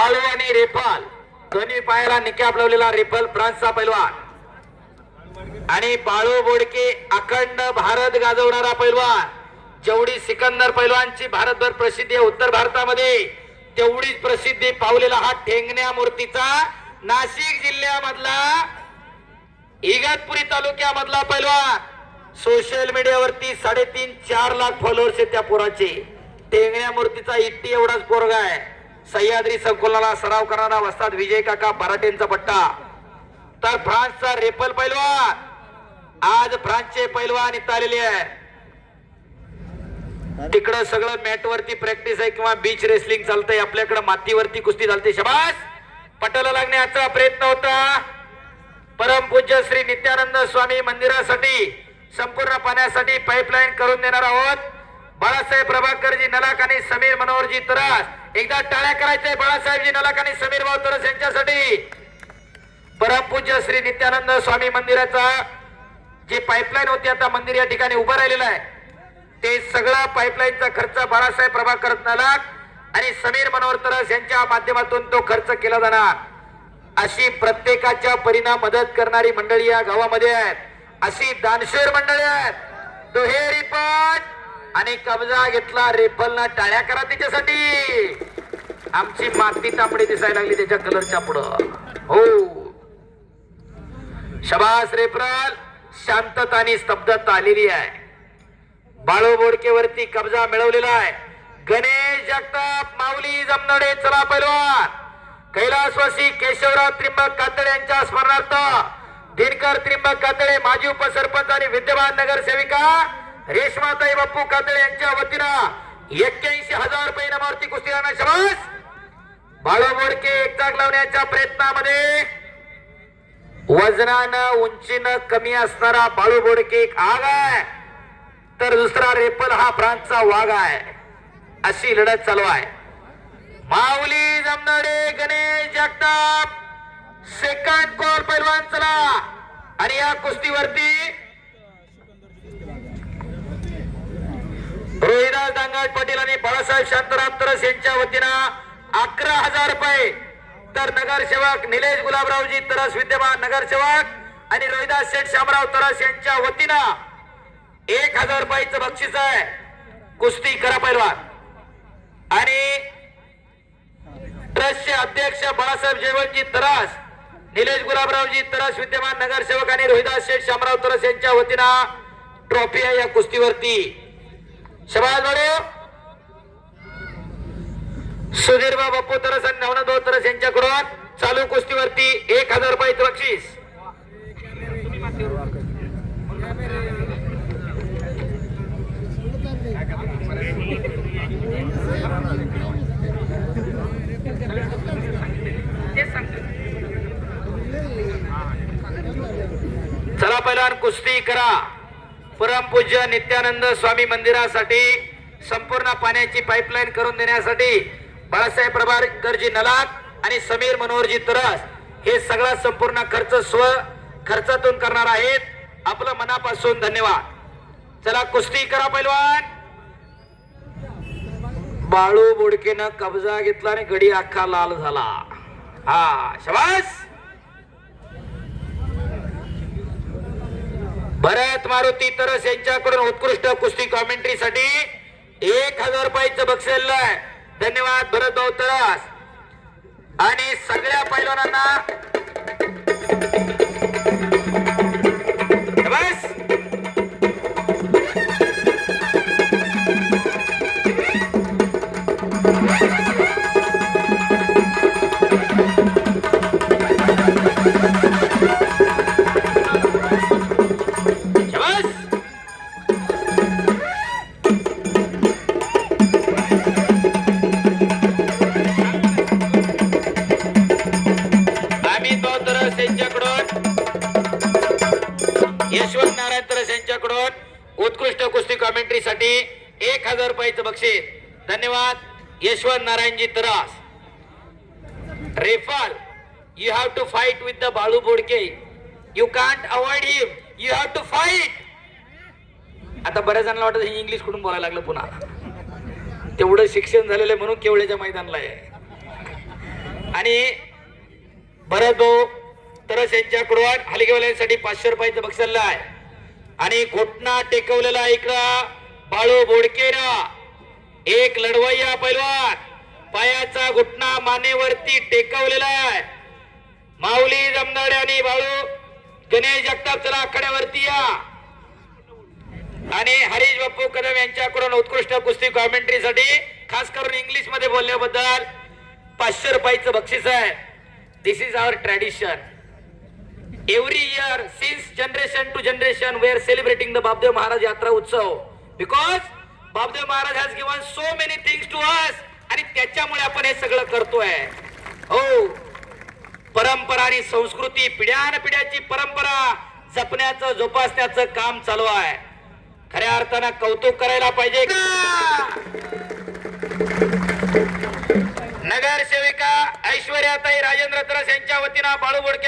बाळू आणि रेफाल दोन्ही पायाला निकाब लावलेला रेफाल फ्रान्सचा पैलवान आणि बाळू बोडके अखंड भारत गाजवणारा पैलवान. जेवढी सिकंदर पैलवानची भारतभर प्रसिद्धी आहे उत्तर भारतामध्ये तेवढीच प्रसिद्धी पावलेला हा ठेंगण्या मूर्तीचा नाशिक जिल्ह्यामधला इगतपुरी तालुक्यामधला पैलवान. सोशल मीडियावरती 3.5-4 लाख फॉलोअर्स आहेत त्या पोराचे. टेंगण्या मूर्तीचा इट्टी एवढाच पोरगा आहे. सह्याद्री संकुलाला सराव करणारा वस्ताद विजय काका बराटेंचा पट्टा. तर फ्रान्सचा रेफल पैलवान आज फ्रान्सचे पैलवान इथं आलेले आहे. तिकडं सगळं मॅट वरती प्रॅक्टिस आहे किंवा बीच रेसलिंग चालतंय. आपल्याकडे मातीवरती कुस्ती चालते. शबास पटाला लागण्याचा प्रयत्न होता. परमपूज्य श्री नित्यानंद स्वामी मंदिरासाठी संपूर्ण पाण्यासाठी पाईपलाईन करून देणार आहोत. बाळासाहेब प्रभाकरजी नलाक आणि समीर मनोहरजी तरास. एकदा टाळ्या करायचंय बाळासाहेबजी नलाक आणि समीर भाऊ तरस यांच्यासाठी. परमपूज्य श्री नित्यानंद स्वामी मंदिराचा जी पाईपलाईन होती आता मंदिर या ठिकाणी उभं राहिलेलं आहे ते सगळा पाईपलाईनचा खर्च बाळासाहेब प्रभाकर नलाक आणि समीर मनोहर तरस यांच्या माध्यमातून तो खर्च केला जाणार. अशी प्रत्येकाच्या परीने मदत करणारी मंडळी या गावामध्ये आहेत. अशी दानशूर मंडळी आहेत. दुहेरी पट आणि कब्जा घेतला रेफलना. टाळ्या करा त्याच्यासाठी. आमची माती तांबडी दिसायला लागली त्याच्या कलरच्या पुढं. हो शबास रेफल. शांतता आणि स्तब्धता आलेली आहे. बाळू बोडकेवरती कब्जा मिळवलेला आहे. गणेश जगताप माऊली जमनडे चला पैलवान. कैलासवासी केशवराव त्रिंबक कातळे यांच्या स्मरणार्थ दिनकर त्रिंबक कातळे माजी उपसरपंच आणि विद्यमान नगरसेविका रेशमाताई बाप्पू कातळे यांच्या वतीनं 81,000 रुपये इनामावरती कुस्ती लढणार. शबास बाळू बोडके एकटाक लावण्याच्या प्रयत्नामध्ये वजनानं उंचीनं कमी असणारा बाळू बोडके एक आग आहे तर दुसरा रेफल हा फ्रान्सचा वाघ आहे. अशी लढत चालू आहे. माऊली जमनाडे गणेश जगताप सेकंड कॉल पैलवान चला. आणि या कुस्तीवरती रोहिदास दांगाट पाटील आणि बाळासाहेब शांताराम तरस यांच्या वतीनं 11,000 रुपये. तर नगरसेवक निलेश गुलाबरावजी तरस विद्यमान नगरसेवक आणि रोहिदास शेठ शामराव तरस यांच्या वतीनं 1,000 रुपयाचं बक्षीस आहे. कुस्ती करा पैलवान. आणि ट्रस्टचे अध्यक्ष बाळासाहेब जयवंतजी तरस निलेश गुलाबरावजी तरस विद्यमान नगरसेवक आणि रोहिदास शेठ शामराव तरस यांच्या वतीनं ट्रॉफी आहे या कुस्तीवरती. शबास बाळू. सुधीरबा बाप्पू तरस आणि नवनाथ भाऊ तरस यांच्याकडून चालू कुस्तीवरती 1,000 रुपयाचं बक्षीस. चला पहिला कुस्ती करा. परमपूज्य नित्यानंद स्वामी मंदिरासाठी संपूर्ण पाण्याची पाईपलाईन करून देण्यासाठी बाळासाहेब प्रभाकरजी नलाक आणि समीर मनोहरजी तरस हे सगळा संपूर्ण खर्च स्व खर्चातून करणार आहेत. आपलं मनापासून धन्यवाद. चला कुस्ती करा पैलवान. बाळू बोडकेनं कब्जा घेतला आणि गडी अख्खा लाल झाला. हा शबास. भरत मारुती तरस यांच्याकडून उत्कृष्ट कुस्ती कॉमेंट्रीसाठी 1,000 रुपयाचं बक्षीस आहे. धन्यवाद भरत भाऊ तरस. आणि सगळ्या पैलवानांना बस यशवंत नारायण तरस यांच्याकडून उत्कृष्ट कुस्ती कॉमेंट्रीसाठी 1,000 रुपयाचं बक्षीस. धन्यवाद यशवंत नारायणजी तरस. रेफल you have to fight with the Balu Bodke. You can't avoid him. You have to fight. आता बऱ्याच जणांना वाटत इंग्लिश कुठून बोलायला लागलं पुन्हा. तेवढं शिक्षण झालेलं म्हणून केवळ्याच्या मैदानाला आहे. आणि भरत भाऊ तरस यांच्याकडून हलगेवाल्यांसाठी 500 रुपयाचं बक्षीस आहे. आणि घोटणा टेकवलेला इकडं बाळू बोडकेरा एक लढवय्या पैलवान पायाचा घुटणा मानेवरती टेकवलेला आहे. माऊली जमदाडे आणि बाळू गणेश जगताप चला आखाड्यावरती या. आणि हरीश बाप्पू कदम यांच्याकडून उत्कृष्ट कुस्ती कॉमेंट्रीसाठी खास करून इंग्लिश मध्ये बोलल्याबद्दल 500 रुपयाचं बक्षीस आहे. This is our tradition. Every year, since generation to generation, we are celebrating the Babdev Maharaj Yatra Utsav because Babdev Maharaj has given so many things to us. आणि त्याच्यामुळे आपण हे सगळं करतोय. हो, परंपरा आणि संस्कृती पिढ्यानपिढ्याची परंपरा जपण्याचं जोपासण्याचं काम चालू आहे. खऱ्या अर्थानं कौतुक करायला पाहिजे. नगरसेविका ऐश्वर्याताई राजेंद्र तरस यांच्या वतीनं बाळू बोडके